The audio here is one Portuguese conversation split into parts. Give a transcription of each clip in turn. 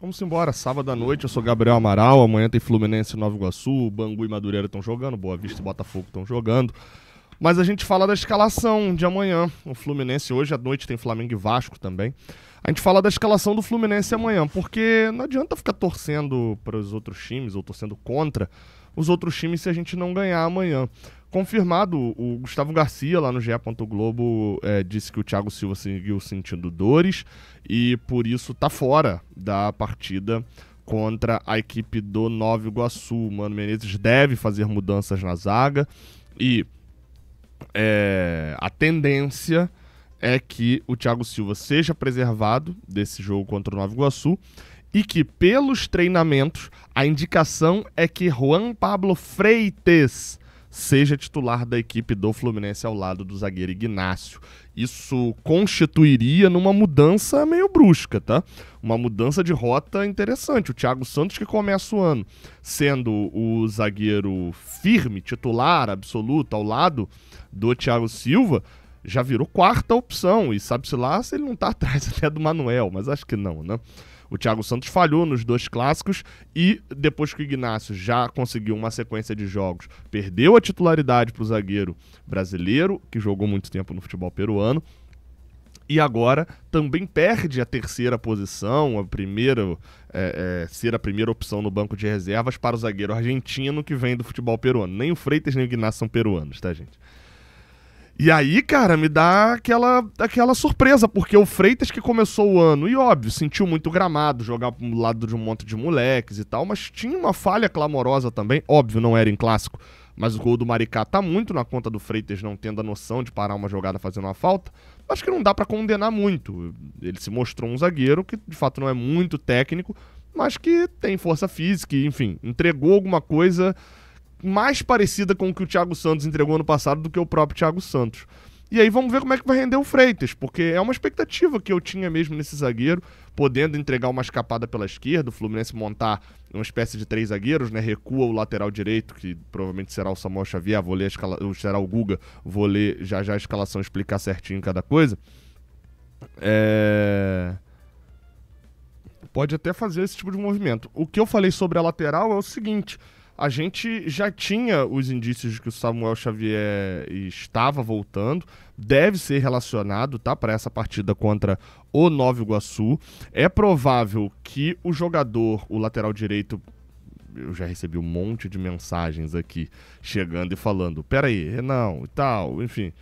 Vamos embora, sábado à noite, eu sou Gabriel Amaral, amanhã tem Fluminense e Nova Iguaçu, Bangu e Madureira estão jogando, Boa Vista e Botafogo estão jogando. Mas a gente fala da escalação de amanhã, o Fluminense hoje à noite tem Flamengo e Vasco também. A gente fala da escalação do Fluminense amanhã, porque não adianta ficar torcendo para os outros times ou torcendo contra os outros times se a gente não ganhar amanhã. Confirmado, o Gustavo Garcia, lá no GE. Globo, disse que o Thiago Silva seguiu sentindo dores e por isso tá fora da partida contra a equipe do Nova Iguaçu. O Mano Menezes deve fazer mudanças na zaga e a tendência é que o Thiago Silva seja preservado desse jogo contra o Nova Iguaçu e que, pelos treinamentos, a indicação é que Juan Pablo Freitas seja titular da equipe do Fluminense ao lado do zagueiro Ignácio. Isso constituiria numa mudança meio brusca, tá? Uma mudança de rota interessante. O Thiago Santos, que começa o ano sendo o zagueiro firme, titular, absoluto, ao lado do Thiago Silva, já virou quarta opção. E sabe-se lá se ele não tá atrás até do Manuel, mas acho que não, né? O Thiago Santos falhou nos dois clássicos e depois que o Ignácio já conseguiu uma sequência de jogos, perdeu a titularidade para o zagueiro brasileiro, que jogou muito tempo no futebol peruano, e agora também perde a terceira posição, a primeira, ser a primeira opção no banco de reservas para o zagueiro argentino que vem do futebol peruano. Nem o Freitas nem o Ignácio são peruanos, tá, gente? E aí, cara, me dá aquela surpresa, porque o Freitas que começou o ano, e óbvio, sentiu muito gramado, jogar pro lado de um monte de moleques e tal, mas tinha uma falha clamorosa também, óbvio, não era em clássico, mas o gol do Maricá tá muito na conta do Freitas não tendo a noção de parar uma jogada fazendo uma falta. Acho que não dá pra condenar muito. Ele se mostrou um zagueiro que de fato não é muito técnico, mas que tem força física e, enfim, entregou alguma coisa mais parecida com o que o Thiago Santos entregou ano passado do que o próprio Thiago Santos. E aí vamos ver como é que vai render o Freitas, porque é uma expectativa que eu tinha mesmo nesse zagueiro, podendo entregar uma escapada pela esquerda, o Fluminense montar uma espécie de 3 zagueiros, né? Recua o lateral direito, que provavelmente será o Samuel Xavier, vou ler será o Guga, vou ler já a escalação, explicar certinho cada coisa. Pode até fazer esse tipo de movimento. O que eu falei sobre a lateral é o seguinte: a gente já tinha os indícios de que o Samuel Xavier estava voltando, deve ser relacionado, tá, para essa partida contra o Nova Iguaçu. É provável que o jogador, o lateral direito, eu já recebi um monte de mensagens aqui chegando e falando, peraí, não, e tal, enfim,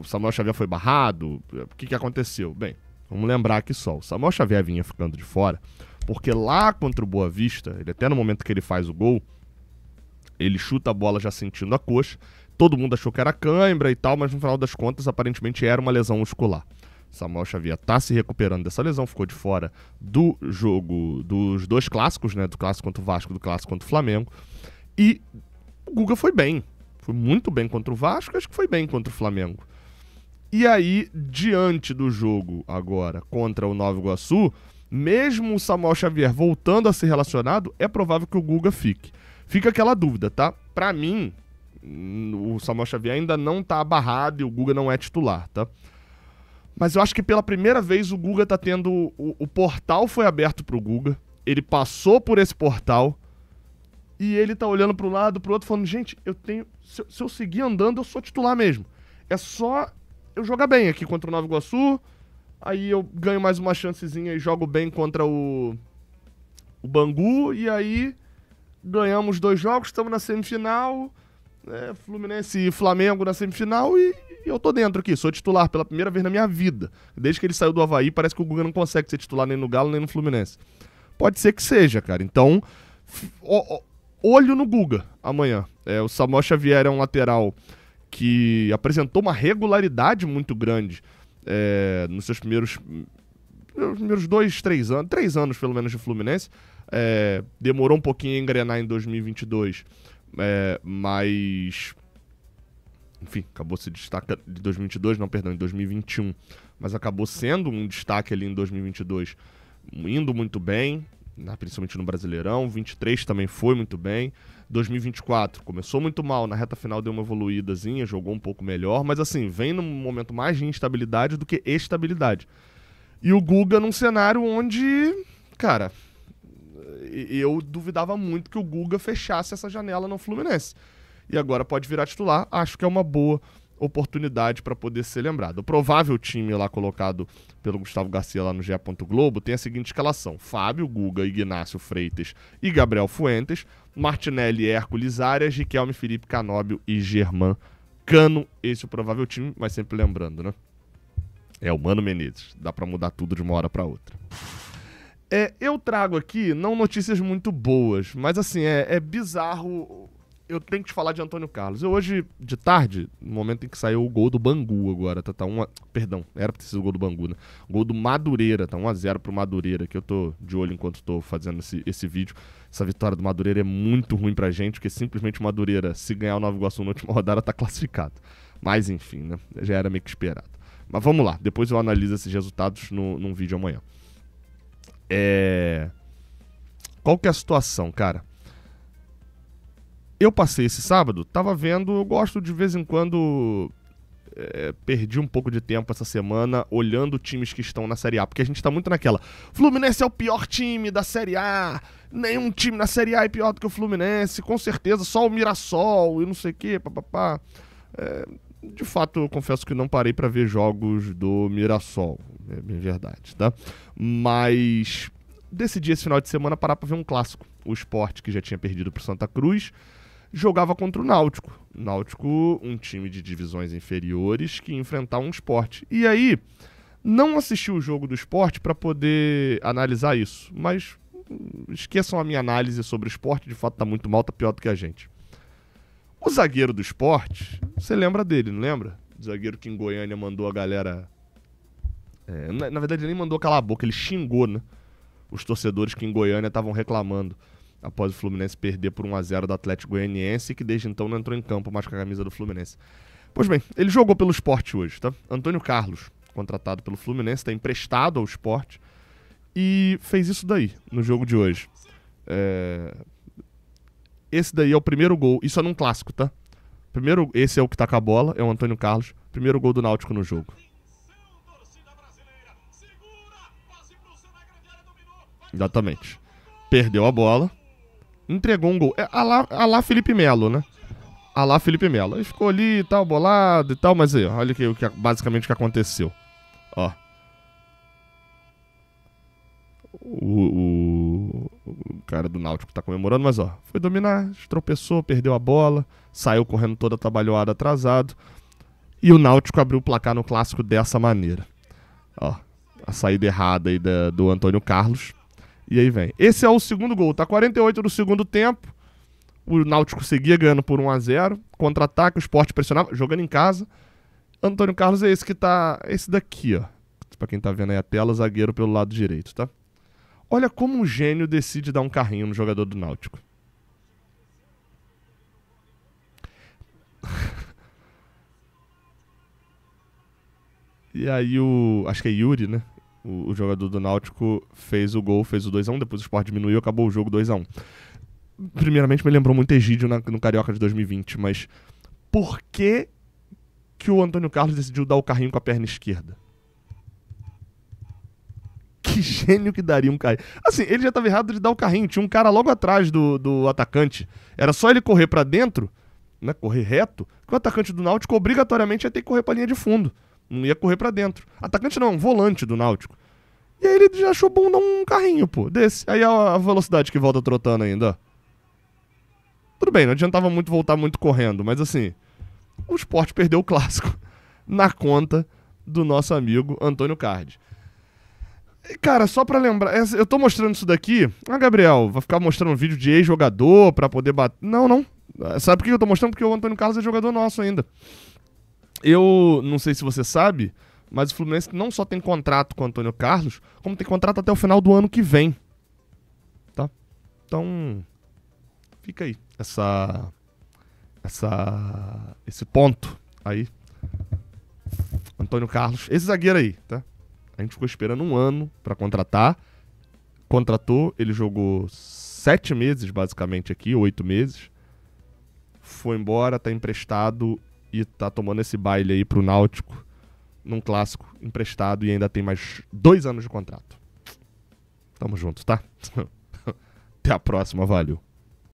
o Samuel Xavier foi barrado, o que aconteceu? Bem, vamos lembrar aqui só, o Samuel Xavier vinha ficando de fora, porque lá contra o Boa Vista, ele até no momento que ele faz o gol, ele chuta a bola já sentindo a coxa, todo mundo achou que era cãibra e tal, mas no final das contas aparentemente era uma lesão muscular. Samuel Xavier tá se recuperando dessa lesão, ficou de fora do jogo, dos dois clássicos, né, do clássico contra o Vasco e do clássico contra o Flamengo, e o Guga foi bem, foi muito bem contra o Vasco, acho que foi bem contra o Flamengo. E aí, diante do jogo agora contra o Nova Iguaçu, mesmo o Samuel Xavier voltando a ser relacionado, é provável que o Guga fique. Fica aquela dúvida, tá? Pra mim, o Samuel Xavier ainda não tá barrado e o Guga não é titular, tá? Mas eu acho que pela primeira vez o Guga tá tendo... O portal foi aberto pro Guga, ele passou por esse portal e ele tá olhando pro lado, pro outro, falando, gente, eu tenho... Se eu seguir andando, eu sou titular mesmo. É só eu jogar bem aqui contra o Nova Iguaçu, aí eu ganho mais uma chancezinha e jogo bem contra o Bangu, e aí ganhamos 2 jogos, estamos na semifinal, Fluminense e Flamengo na semifinal, e eu tô dentro aqui, sou titular pela primeira vez na minha vida. Desde que ele saiu do Avaí, parece que o Guga não consegue ser titular nem no Galo, nem no Fluminense. Pode ser que seja, cara. Então, olho no Guga amanhã. O Samuel Xavier é um lateral que apresentou uma regularidade muito grande nos seus primeiros 2, 3 anos, 3 anos pelo menos de Fluminense. Demorou um pouquinho a engrenar em 2022, mas enfim, acabou se destacando de 2022, não, perdão, em 2021, mas acabou sendo um destaque ali em 2022, indo muito bem, principalmente no Brasileirão. 23 também foi muito bem. 2024 começou muito mal, na reta final deu uma evoluídazinha, jogou um pouco melhor, mas assim, vem num momento mais de instabilidade do que estabilidade. E o Guga num cenário onde, cara, eu duvidava muito que o Guga fechasse essa janela no Fluminense. E agora pode virar titular. Acho que é uma boa oportunidade para poder ser lembrado. O provável time lá colocado pelo Gustavo Garcia lá no GE. Globo tem a seguinte escalação: Fábio, Guga, Ignácio Freitas e Gabriel Fuentes, Martinelli, Hércules Arias, Riquelme, Felipe Canóbio e Germán Cano. Esse é o provável time, mas sempre lembrando, né? É o Mano Menezes. Dá para mudar tudo de uma hora para outra. Eu trago aqui, não notícias muito boas, mas assim, é bizarro. Eu tenho que te falar de Antônio Carlos. Hoje, de tarde, no momento em que saiu o gol do Bangu agora, perdão, era pra ter sido o gol do Bangu, né? O gol do Madureira, tá 1-0 pro Madureira, que eu tô de olho enquanto tô fazendo esse vídeo. Essa vitória do Madureira é muito ruim pra gente, porque simplesmente o Madureira, se ganhar o Nova Iguaçu na última rodada, tá classificado. Mas enfim, né? Já era meio que esperado. Mas vamos lá, depois eu analiso esses resultados num vídeo amanhã. Qual que é a situação, cara? Eu passei esse sábado, tava vendo, eu gosto de vez em quando, perdi um pouco de tempo essa semana olhando times que estão na Série A, porque a gente tá muito naquela, Fluminense é o pior time da Série A, nenhum time na Série A é pior do que o Fluminense, com certeza, só o Mirassol e não sei o que, papapá. De fato, eu confesso que não parei pra ver jogos do Mirassol, é bem verdade, tá? Mas decidi esse final de semana parar pra ver um clássico, o Sport, que já tinha perdido pro Santa Cruz, jogava contra o Náutico. Náutico, um time de divisões inferiores que ia enfrentar um Sport. E aí, não assisti o jogo do Sport para poder analisar isso. Mas esqueçam a minha análise sobre o Sport, de fato tá muito mal, tá pior do que a gente. O zagueiro do Sport, você lembra dele, não lembra? O zagueiro que em Goiânia mandou a galera... na verdade ele nem mandou calar a boca, ele xingou, né? Os torcedores que em Goiânia estavam reclamando após o Fluminense perder por 1-0 do Atlético Goianiense, que desde então não entrou em campo mais com a camisa do Fluminense. Pois bem, ele jogou pelo Sport hoje, tá? Antônio Carlos, contratado pelo Fluminense, está emprestado ao Sport e fez isso daí, no jogo de hoje. Esse daí é o primeiro gol, isso é num clássico, tá? Esse é o que tá com a bola, é o Antônio Carlos, primeiro gol do Náutico no jogo. Exatamente. Perdeu a bola, entregou um gol. A lá Felipe Melo, né? A lá Felipe Melo. Ele ficou ali e tal, bolado e tal, mas aí, ó, olha basicamente o que aconteceu. Ó. O cara do Náutico tá comemorando, mas ó, foi dominar, tropeçou, perdeu a bola, saiu correndo toda trabalhada, atrasado. E o Náutico abriu o placar no clássico dessa maneira. Ó, a saída errada aí do Antônio Carlos. E aí vem. Esse é o segundo gol, tá 48 do segundo tempo. O Náutico seguia ganhando por 1-0. Contra-ataque, o Sport pressionava, jogando em casa. Antônio Carlos é esse que tá... Esse daqui, ó. Pra quem tá vendo aí a tela, zagueiro pelo lado direito, tá? Olha como um gênio decide dar um carrinho no jogador do Náutico. E aí acho que é Yuri, né? O jogador do Náutico fez o gol, fez o 2-1, depois o Sport diminuiu, acabou o jogo 2-1. Primeiramente me lembrou muito Egídio no Carioca de 2020, mas por que o Antônio Carlos decidiu dar o carrinho com a perna esquerda? Que gênio que daria um carrinho. Assim, ele já estava errado de dar o carrinho, tinha um cara logo atrás do atacante, era só ele correr pra dentro, né, correr reto, que o atacante do Náutico obrigatoriamente ia ter que correr pra linha de fundo. Não ia correr pra dentro. Atacante não, volante do Náutico. E aí ele já achou bom dar um carrinho, pô, desse. Aí a velocidade que volta trotando ainda, ó. Tudo bem, não adiantava muito voltar muito correndo, mas assim, o Sport perdeu o clássico na conta do nosso amigo Antônio Cardi. E, cara, só pra lembrar, eu tô mostrando isso daqui. Gabriel, vai ficar mostrando um vídeo de ex-jogador pra poder bater. Não. Sabe por que eu tô mostrando? Porque o Antônio Carlos é jogador nosso ainda. Eu não sei se você sabe, mas o Fluminense não só tem contrato com o Antônio Carlos, como tem contrato até o final do ano que vem. Tá? Então, fica aí esse ponto aí. Antônio Carlos, esse zagueiro aí, tá? A gente ficou esperando um ano pra contratar. Contratou, ele jogou 7 meses basicamente aqui, 8 meses. Foi embora, tá emprestado e tá tomando esse baile aí pro Náutico num clássico emprestado e ainda tem mais 2 anos de contrato. Tamo junto, tá? Até a próxima, valeu.